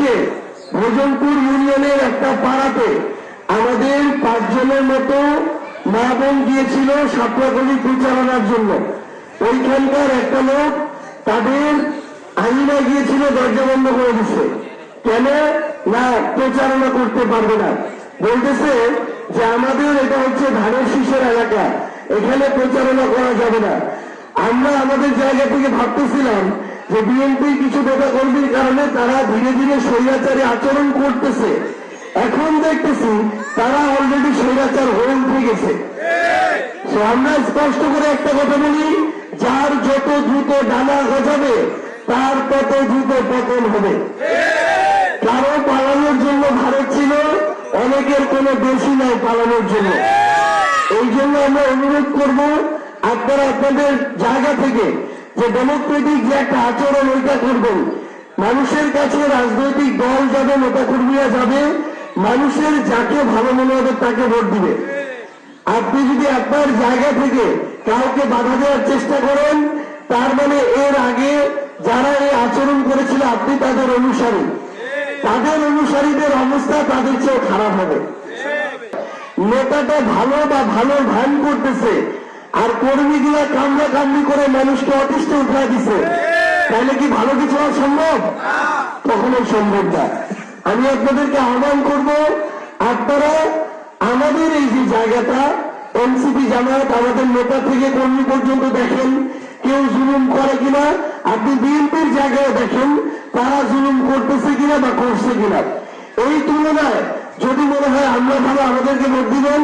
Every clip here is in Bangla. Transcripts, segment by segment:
আজকে ভোজনপুর ইউনিয়নের একটা পাড়াতে আমাদের 5 জনের মতো মা বোন গিয়েছিল সাপলাকলি প্রচারণার জন্য। ওইখানকার একটা লোক তাদের আইনা গিয়েছিল, দরজা বন্ধ করে দিচ্ছে। কেন না প্রচারণা করতে পারবে না, বলতেছে যে আমাদের এটা হচ্ছে ধানের শীষের এলাকা, এখানে প্রচারণা করা যাবে না। আমরা আমাদের জায়গা থেকে ভাবতেছিলাম যে বিএনপির কিছু নেতা কর্মীর কারণে তারা ধীরে ধীরে স্বৈরাচারী আচরণ করতেছে, এখন দেখতেছি তারা অলরেডি স্বৈরাচার হয়ে উঠে গেছে। আমরা স্পষ্ট করে একটা কথা বলি, যার যত দ্রুত ডানা গজাবে তার তত দ্রুত পতন হবে। কারো পালানোর জন্য ভারত ছিল, অনেকের কোনো বেশি নাই পালানোর জন্য। এই জন্য আমরা অনুরোধ করব আপনারা আপনাদের জায়গা থেকে যে ডেমোক্রেটিক যে একটা আচরণ ওইটা করবেন। মানুষের কাছে রাজনৈতিক দল যাবে, নেতা কর্মীরা যাবে, মানুষের যাকে ভালো মনে হবে তাকে ভোট দিবে। আপনি যদি আপনার জায়গা থেকে কাউকে বাধা দেওয়ার চেষ্টা করেন, তার মানে এর আগে যারা এই আচরণ করেছিল আপনি তাদের অনুসারী, তাদের অনুসারীদের অবস্থা তাদের চেয়ে খারাপ হবে। নেতাটা ভালো বা ভালো ভান করতেছে আর কর্মীগুলা কামড়া কামড়ি করে মানুষকে অতিষ্ঠ উঠায় দিছে, তাহলে কি ভালো কিছু হওয়া সম্ভব? কখনোই সম্ভব না। আমি আপনাদেরকে আহ্বান করব, আপনারা আমাদের এই যে জায়গাটা এনসিপি জামায়াত আমাদের নেতা থেকে কর্মী পর্যন্ত দেখেন কেউ জুলুম করে কিনা, আপনি বিএনপির জায়গায় দেখেন তারা জুলুম করতেছে কিনা বা করছে কিনা। এই তুলনায় যদি মনে হয় আমরা ভালো আমাদেরকে ভোট দিবেন,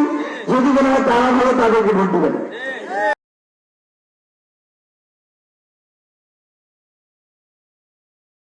যদি মনে হয় তারা ভালো তাদেরকে ভোট দিবেন।